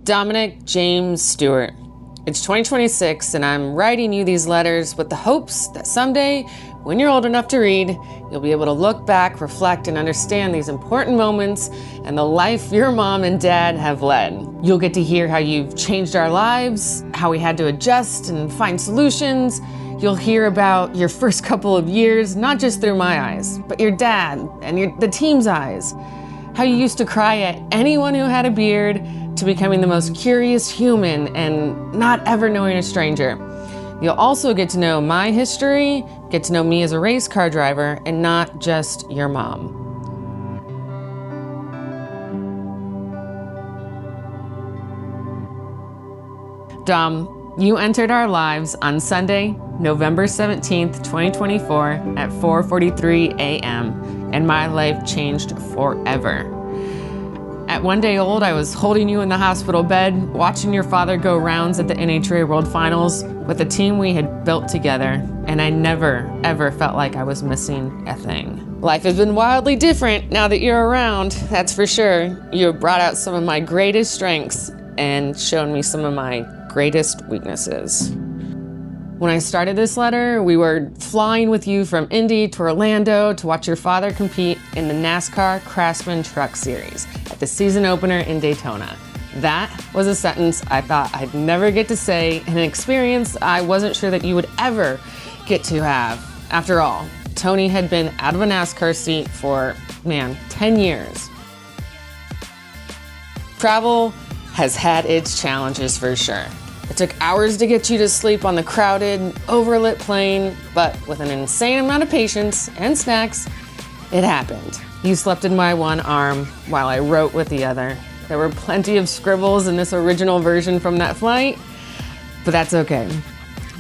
Dominic James Stewart. It's 2026 and I'm writing you these letters with the hopes that someday, when you're old enough to read, you'll be able to look back, reflect, and understand these important moments and the life your mom and dad have led. You'll get to hear how you've changed our lives, how we had to adjust and find solutions. You'll hear about your first couple of years, not just through my eyes, but your dad and the team's eyes. How you used to cry at anyone who had a beard, to becoming the most curious human and not ever knowing a stranger. You'll also get to know my history, get to know me as a race car driver, and not just your mom. Dom, you entered our lives on Sunday, November 17th, 2024 at 4:43 a.m. and my life changed forever. At 1 day old, I was holding you in the hospital bed, watching your father go rounds at the NHRA World Finals with the team we had built together, and I never, ever felt like I was missing a thing. Life has been wildly different now that you're around, that's for sure. You have brought out some of my greatest strengths and shown me some of my greatest weaknesses. When I started this letter, we were flying with you from Indy to Orlando to watch your father compete in the NASCAR Craftsman Truck Series at the season opener in Daytona. That was a sentence I thought I'd never get to say, and an experience I wasn't sure that you would ever get to have. After all, Tony had been out of a NASCAR seat for, 10 years. Travel has had its challenges for sure. It took hours to get you to sleep on the crowded, overlit plane, but with an insane amount of patience and snacks, it happened. You slept in my one arm while I wrote with the other. There were plenty of scribbles in this original version from that flight, but that's okay.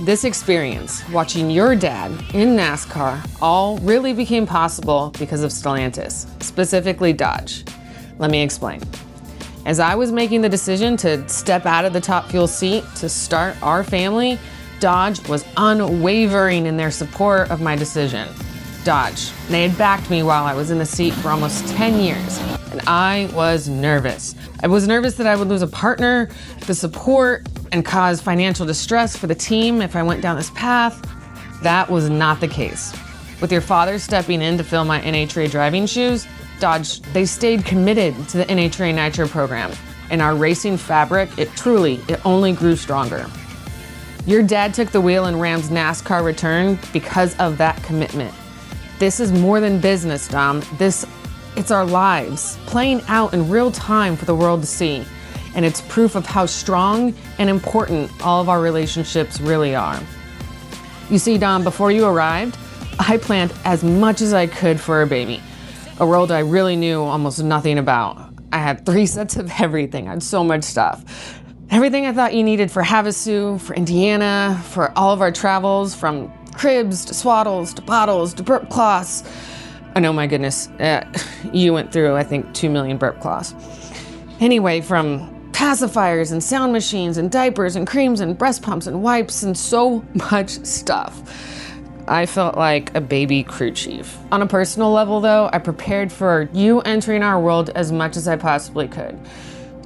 This experience, watching your dad in NASCAR, all really became possible because of Stellantis, specifically Dodge. Let me explain. As I was making the decision to step out of the Top Fuel seat to start our family, Dodge was unwavering in their support of my decision. Dodge, they had backed me while I was in the seat for almost 10 years, and I was nervous. I was nervous that I would lose a partner, the support, and cause financial distress for the team if I went down this path. That was not the case. With your father stepping in to fill my NHRA driving shoes, Dodge, they stayed committed to the NHRA Nitro program, and our racing fabric, it only grew stronger. Your dad took the wheel in Ram's NASCAR return because of that commitment. This is more than business, Dom. It's our lives, playing out in real time for the world to see, and it's proof of how strong and important all of our relationships really are. You see, Dom, before you arrived, I planned as much as I could for a baby. A world I really knew almost nothing about. I had 3 sets of everything. I had so much stuff. Everything I thought you needed for Havasu, for Indiana, for all of our travels, from cribs to swaddles to bottles to burp cloths. Oh no, my goodness. You went through, I think, 2 million burp cloths. Anyway, from pacifiers and sound machines and diapers and creams and breast pumps and wipes and so much stuff. I felt like a baby crew chief. On a personal level though, I prepared for you entering our world as much as I possibly could.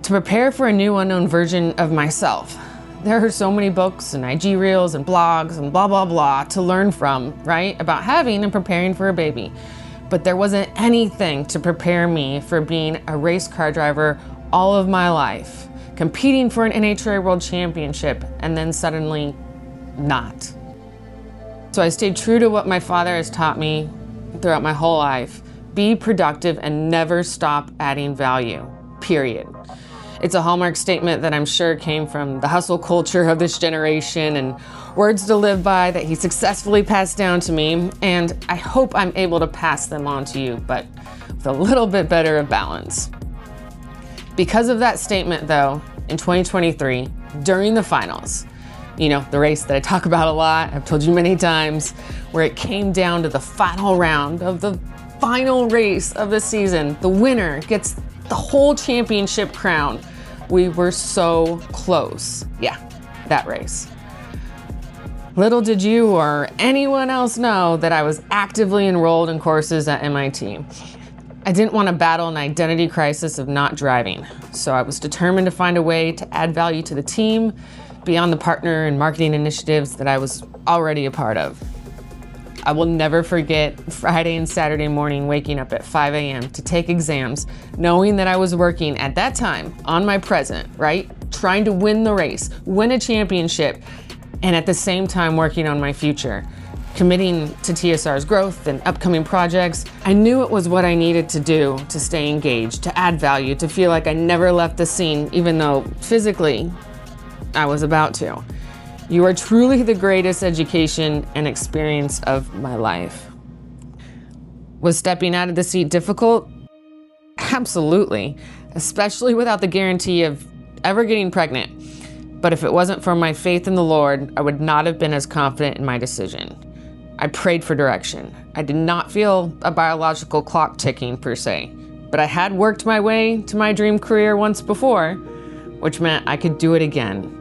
To prepare for a new unknown version of myself. There are so many books and IG reels and blogs and blah, blah, blah to learn from, right? About having and preparing for a baby. But there wasn't anything to prepare me for being a race car driver all of my life, competing for an NHRA World Championship, and then suddenly not. So I stayed true to what my father has taught me throughout my whole life. Be productive and never stop adding value, period. It's a hallmark statement that I'm sure came from the hustle culture of this generation and words to live by that he successfully passed down to me, and I hope I'm able to pass them on to you, but with a little bit better of balance. Because of that statement though, in 2023, during the finals, the race that I talk about a lot, I've told you many times, where it came down to the final round of the final race of the season. The winner gets the whole championship crown. We were so close. Yeah, that race. Little did you or anyone else know that I was actively enrolled in courses at MIT. I didn't want to battle an identity crisis of not driving. So I was determined to find a way to add value to the team beyond the partner and marketing initiatives that I was already a part of. I will never forget Friday and Saturday morning waking up at 5 a.m. to take exams, knowing that I was working at that time on my present, right? Trying to win the race, win a championship, and at the same time working on my future. Committing to TSR's growth and upcoming projects, I knew it was what I needed to do to stay engaged, to add value, to feel like I never left the scene, even though physically I was about to. You are truly the greatest education and experience of my life. Was stepping out of the seat difficult? Absolutely, especially without the guarantee of ever getting pregnant. But if it wasn't for my faith in the Lord, I would not have been as confident in my decision. I prayed for direction. I did not feel a biological clock ticking per se, but I had worked my way to my dream career once before, which meant I could do it again.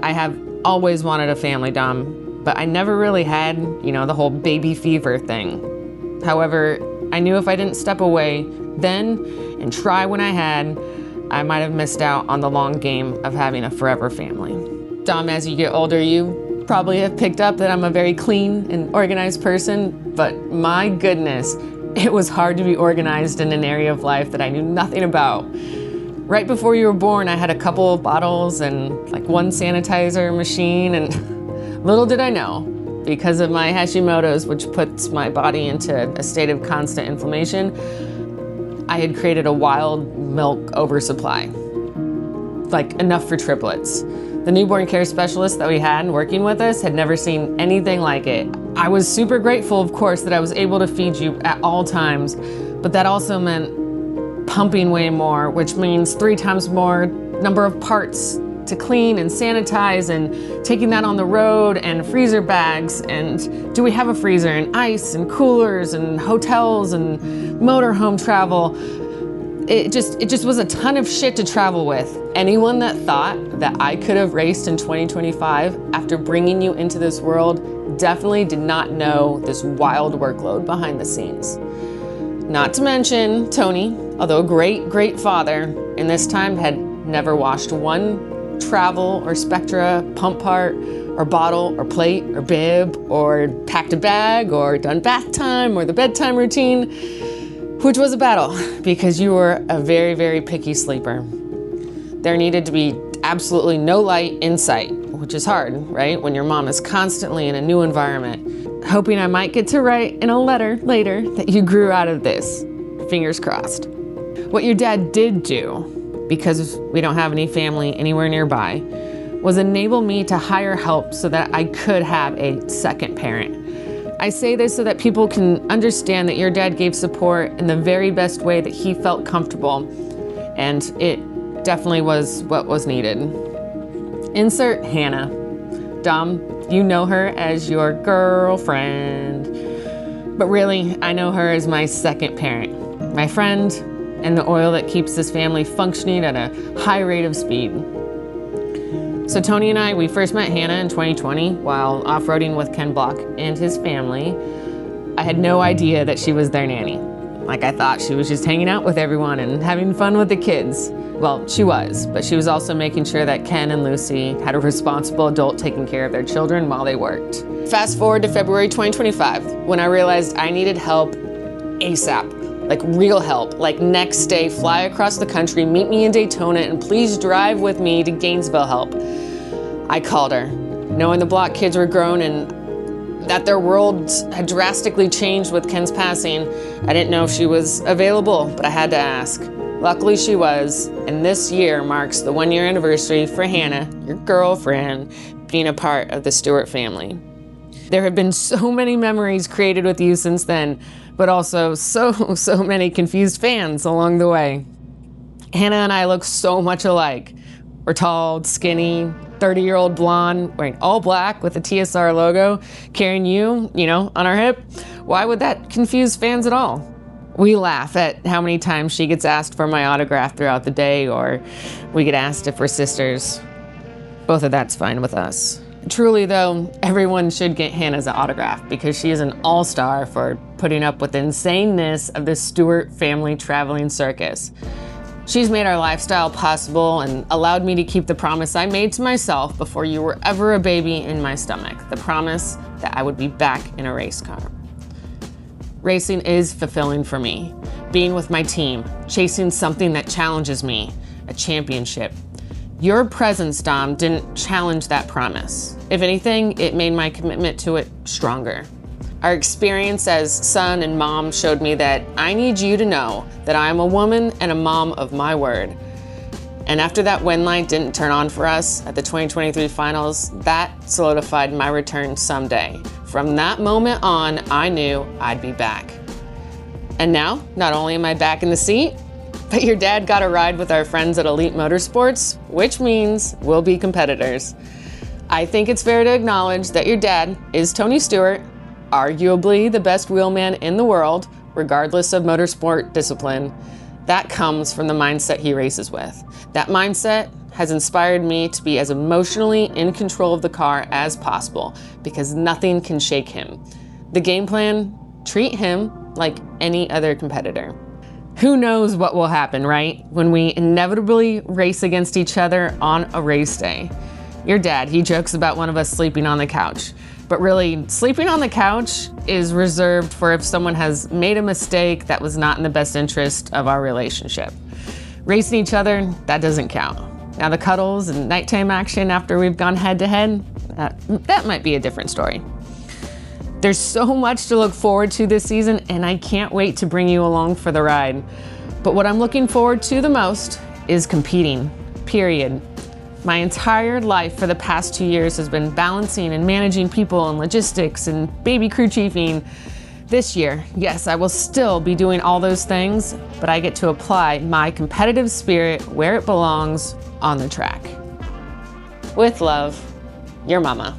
I have always wanted a family, Dom, but I never really had, the whole baby fever thing. However, I knew if I didn't step away then and try when I had, I might have missed out on the long game of having a forever family. Dom, as you get older, you probably have picked up that I'm a very clean and organized person, but my goodness, it was hard to be organized in an area of life that I knew nothing about. Right before you were born, I had a couple of bottles and one sanitizer machine, and little did I know, because of my Hashimoto's, which puts my body into a state of constant inflammation, I had created a wild milk oversupply, enough for triplets. The newborn care specialist that we had working with us had never seen anything like it. I was super grateful, of course, that I was able to feed you at all times, but that also meant pumping way more, which means 3 times more number of parts to clean and sanitize, and taking that on the road, and freezer bags, and do we have a freezer, and ice and coolers and hotels and motorhome travel. It just was a ton of shit to travel with. Anyone that thought that I could have raced in 2025 after bringing you into this world definitely did not know this wild workload behind the scenes. Not to mention Tony, although a great father, in this time had never washed one travel or Spectra pump part or bottle or plate or bib or packed a bag or done bath time or the bedtime routine, which was a battle because you were a very picky sleeper. There needed to be absolutely no light in sight, which is hard, right? When your mom is constantly in a new environment. Hoping I might get to write in a letter later that you grew out of this. Fingers crossed. What your dad did do, because we don't have any family anywhere nearby, was enable me to hire help so that I could have a second parent. I say this so that people can understand that your dad gave support in the very best way that he felt comfortable, and it definitely was what was needed. Insert Hannah. Dom, you know her as your girlfriend, but really, I know her as my second parent, my friend, and the oil that keeps this family functioning at a high rate of speed. So Tony and I, we first met Hannah in 2020 while off-roading with Ken Block and his family. I had no idea that she was their nanny. I thought she was just hanging out with everyone and having fun with the kids. Well, she was, but she was also making sure that Ken and Lucy had a responsible adult taking care of their children while they worked. Fast forward to February 2025, when I realized I needed help ASAP. Real help, next day, fly across the country, meet me in Daytona, and please drive with me to Gainesville help. I called her, knowing the Block kids were grown and that their worlds had drastically changed with Ken's passing. I didn't know if she was available, but I had to ask. Luckily she was, and this year marks the 1-year anniversary for Hannah, your girlfriend, being a part of the Stewart family. There have been so many memories created with you since then, but also so many confused fans along the way. Hannah and I look so much alike. We're tall, skinny, 30-year-old blonde, wearing all black with the TSR logo, carrying you, on our hip. Why would that confuse fans at all? We laugh at how many times she gets asked for my autograph throughout the day, or we get asked if we're sisters. Both of that's fine with us. Truly though, everyone should get Hannah's autograph because she is an all-star for putting up with the insaneness of the Stewart family traveling circus. She's made our lifestyle possible and allowed me to keep the promise I made to myself before you were ever a baby in my stomach, the promise that I would be back in a race car. Racing is fulfilling for me. Being with my team, chasing something that challenges me, a championship. Your presence, Dom, didn't challenge that promise. If anything, it made my commitment to it stronger. Our experience as son and mom showed me that I need you to know that I am a woman and a mom of my word. And after that win light didn't turn on for us at the 2023 finals, that solidified my return someday. From that moment on, I knew I'd be back. And now, not only am I back in the seat, but your dad got a ride with our friends at Elite Motorsports, which means we'll be competitors. I think it's fair to acknowledge that your dad is Tony Stewart, arguably the best wheelman in the world, regardless of motorsport discipline. That comes from the mindset he races with. That mindset has inspired me to be as emotionally in control of the car as possible because nothing can shake him. The game plan, treat him like any other competitor. Who knows what will happen, right? When we inevitably race against each other on a race day. Your dad, he jokes about one of us sleeping on the couch. But really, sleeping on the couch is reserved for if someone has made a mistake that was not in the best interest of our relationship. Racing each other, that doesn't count. Now the cuddles and nighttime action after we've gone head to head, that might be a different story. There's so much to look forward to this season, and I can't wait to bring you along for the ride. But what I'm looking forward to the most is competing, period. My entire life for the past 2 years has been balancing and managing people and logistics and baby crew chiefing. This year, yes, I will still be doing all those things, but I get to apply my competitive spirit where it belongs, on the track. With love, your mama.